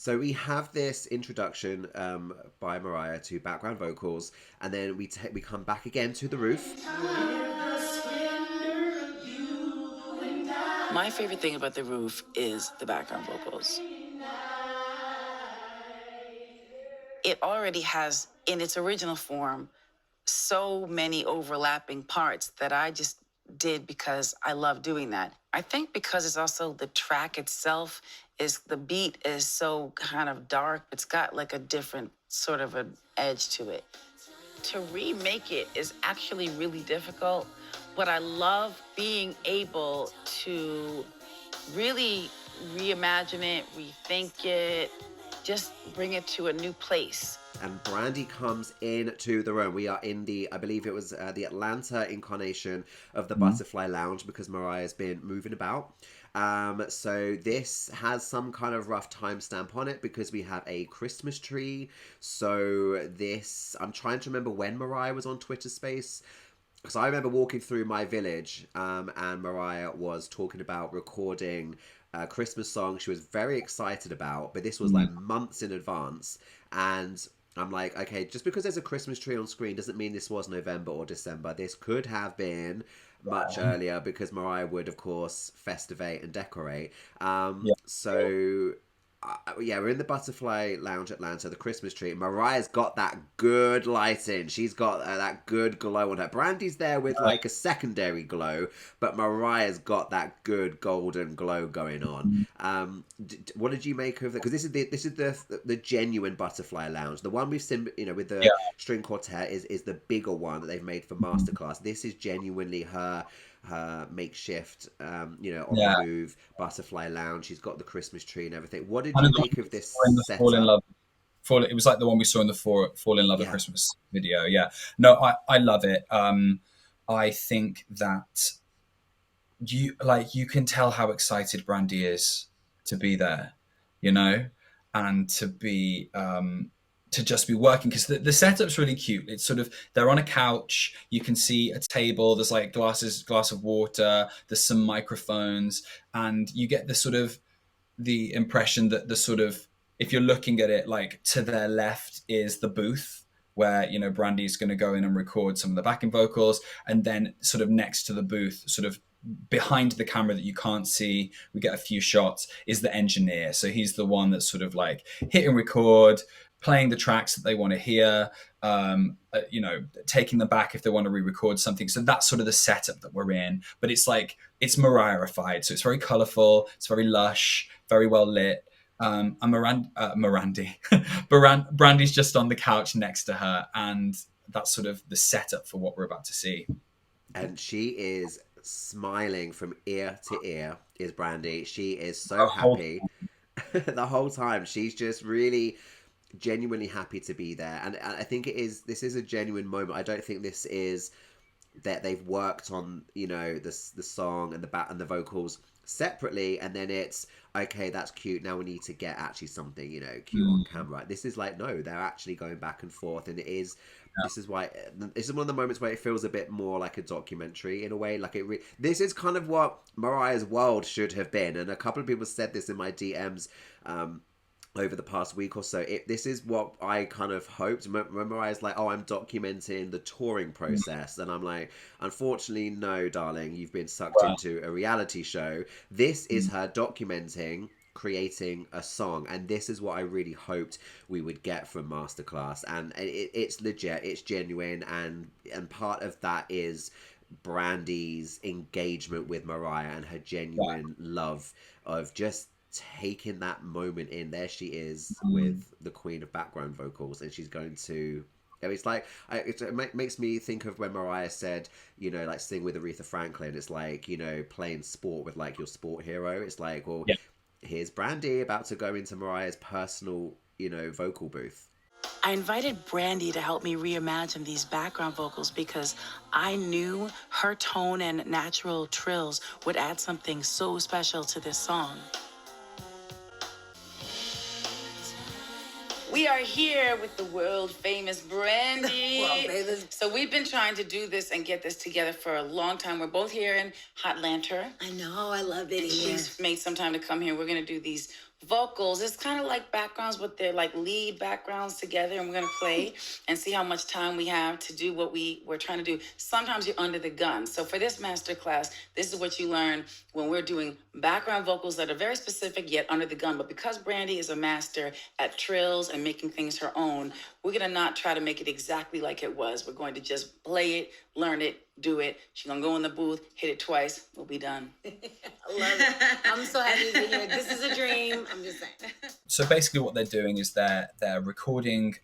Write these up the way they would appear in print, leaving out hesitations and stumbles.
So we have this introduction by Mariah to background vocals, and then we come back again to the roof. My favorite thing about The Roof is the background vocals. It already has, in its original form, so many overlapping parts that I just did because I love doing that. I think because it's also the track itself is the beat is so kind of dark. It's got like a different sort of an edge to it. To remake it is actually really difficult, but I love being able to really reimagine it, rethink it, just bring it to a new place. And Brandy comes into the room. We are in the, I believe it was the Atlanta incarnation of the Butterfly Lounge because Mariah's been moving about. So this has some kind of rough timestamp on it because we have a Christmas tree. So this, I'm trying to remember when Mariah was on Twitter Space. Because I remember walking through my village and Mariah was talking about recording a Christmas song she was very excited about, but this was like months in advance. And I'm like, okay, just because there's a Christmas tree on screen doesn't mean this was November or December. This could have been much earlier because Mariah would, of course, festivate and decorate. Yeah. So yeah, we're in the Butterfly Lounge Atlanta, the Christmas tree. Mariah's got that good lighting. She's got that good glow on her. Brandy's there with like a secondary glow, but Mariah's got that good golden glow going on. What did you make of it? Because this is the genuine Butterfly Lounge. The one we've seen, with the string quartet is the bigger one that they've made for MasterClass. This is genuinely her makeshift, on the move Butterfly Lounge. She's got the Christmas tree and everything. What did you make of this In the Fall in setup? Love. It was like the one we saw in the Fall in Love Yeah. Christmas video. Yeah. No, I love it. I think that you can tell how excited Brandy is to be there, and to just be working because the setup's really cute. It's sort of they're on a couch. You can see a table. There's like glass of water. There's some microphones, and you get the impression that the sort of if you're looking at it like to their left is the booth where Brandy's going to go in and record some of the backing vocals, and then sort of next to the booth, sort of behind the camera that you can't see, we get a few shots, is the engineer. So he's the one that's sort of like hitting record, playing the tracks that they want to hear, taking them back if they want to re-record something. So that's sort of the setup that we're in. But it's like, it's Mariah-ified. So it's very colorful, it's very lush, very well lit. And Brandy's just on the couch next to her. And that's sort of the setup for what we're about to see. And she is smiling from ear to ear, is Brandy. She is so happy the whole time. She's just really genuinely happy to be there. And I think this is a genuine moment. I don't think this is that they've worked on, the song and the vocals separately, and then it's okay, that's cute, now we need to get actually something cute on camera. This is like, no, they're actually going back and forth, and this is why this is one of the moments where it feels a bit more like a documentary in a way. Like this is kind of what Mariah's world should have been, and a couple of people said this in my DMs over the past week or so. This is what I kind of hoped. Mariah's like, oh, I'm documenting the touring process. And I'm like, unfortunately, no, darling, you've been sucked into a reality show. This is her documenting, creating a song. And this is what I really hoped we would get from MasterClass. And it's legit, it's genuine. And part of that is Brandy's engagement with Mariah and her genuine love of just taking that moment in. There she is with the queen of background vocals, and she's going to it's like it makes me think of when Mariah said, like sing with Aretha Franklin. It's like, playing sport with like your sport hero. It's like, well, here's Brandy about to go into Mariah's personal vocal booth. I invited Brandy to help me reimagine these background vocals because I knew her tone and natural trills would add something so special to this song. We are here with the world famous Brandy. So we've been trying to do this and get this together for a long time. We're both here in Hotlanta. I know, I love it here. She's made some time to come here. We're going to do these vocals, it's kind of like backgrounds, but they're like lead backgrounds together, and we're going to play and see how much time we have to do what we're trying to do. Sometimes you're under the gun. So for this master class, this is what you learn when we're doing background vocals that are very specific yet under the gun. But because Brandy is a master at trills and making things her own, we're going to not try to make it exactly like it was. We're going to just play it, learn it, do it. She's going to go in the booth, hit it twice, we'll be done. I love it. I'm so happy to be here. This is a dream. I'm just saying. So basically what they're doing is they're recording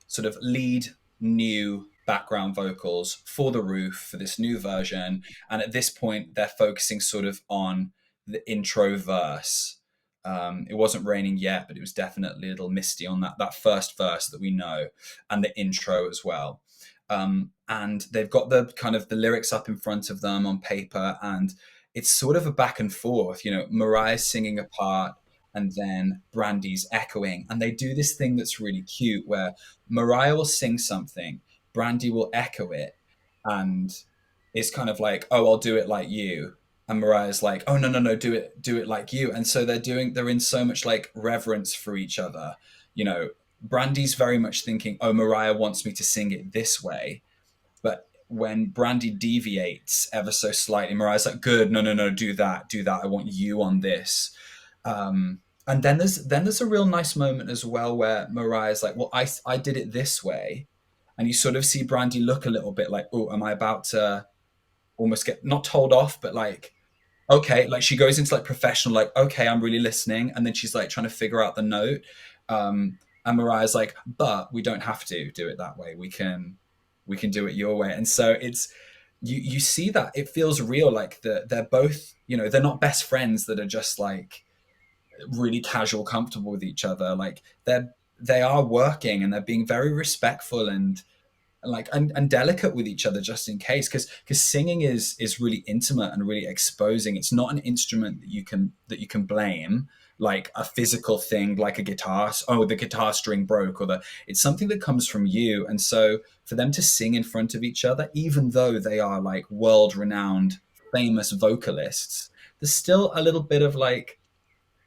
sort of lead new background vocals for The Roof, for this new version. And at this point, they're focusing sort of on the intro verse. It wasn't raining yet, but it was definitely a little misty on that first verse that we know, and the intro as well. And they've got the kind of the lyrics up in front of them on paper, and it's sort of a back and forth, you know, Mariah's singing a part and then Brandy's echoing. And they do this thing that's really cute where Mariah will sing something, Brandy will echo it, and it's kind of like, oh, I'll do it like you. And Mariah's like, oh, no, do it like you. And so they're in so much like reverence for each other. You know, Brandy's very much thinking, oh, Mariah wants me to sing it this way. But when Brandy deviates ever so slightly, Mariah's like, good, no, do that. I want you on this. And then there's a real nice moment as well where Mariah's like, well, I did it this way. And you sort of see Brandy look a little bit like, oh, am I about to almost get not told off, but like, okay, like she goes into like professional, like, okay, I'm really listening. And then she's like trying to figure out the note. And Mariah's like, but we don't have to do it that way. We can do it your way. And so it's, you see that it feels real. Like they're both, you know, they're not best friends that are just like really casual, comfortable with each other. Like they are working and they're being very respectful and delicate with each other just in case, because singing is really intimate and really exposing. It's not an instrument that you can blame, like a physical thing like a guitar. Oh, the guitar string broke, it's something that comes from you. And so for them to sing in front of each other, even though they are like world renowned famous vocalists, there's still a little bit of like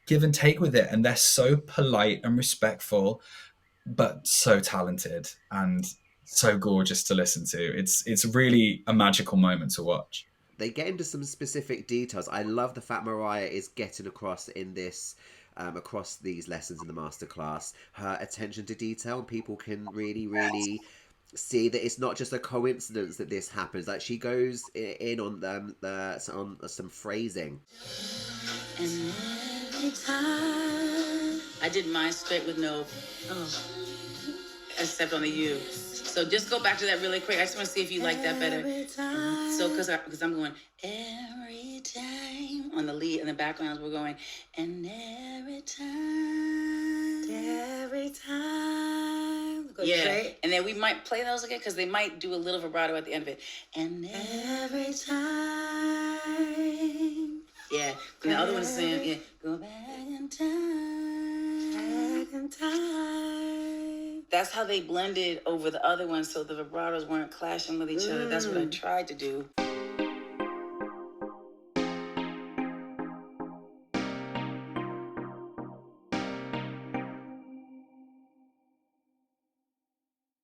give and take with it, and they're so polite and respectful but so talented and so gorgeous to listen to. It's really a magical moment to watch. They get into some specific details. I love the fact Mariah is getting across in this, across these lessons in the masterclass, her attention to detail. People can really, really see that it's not just a coincidence that this happens. Like she goes in on on some phrasing. And every time I did mine straight with no except on the U. So just go back to that really quick. I just want to see if you like that better. So because I'm going every time on the lead, and the backgrounds we're going and every time. Go straight. And then we might play those again because they might do a little vibrato at the end of it. And every time. Yeah. And the other one is saying, yeah, go back in time. Back in time. That's how they blended over the other one, so the vibratos weren't clashing with each other. That's what I tried to do.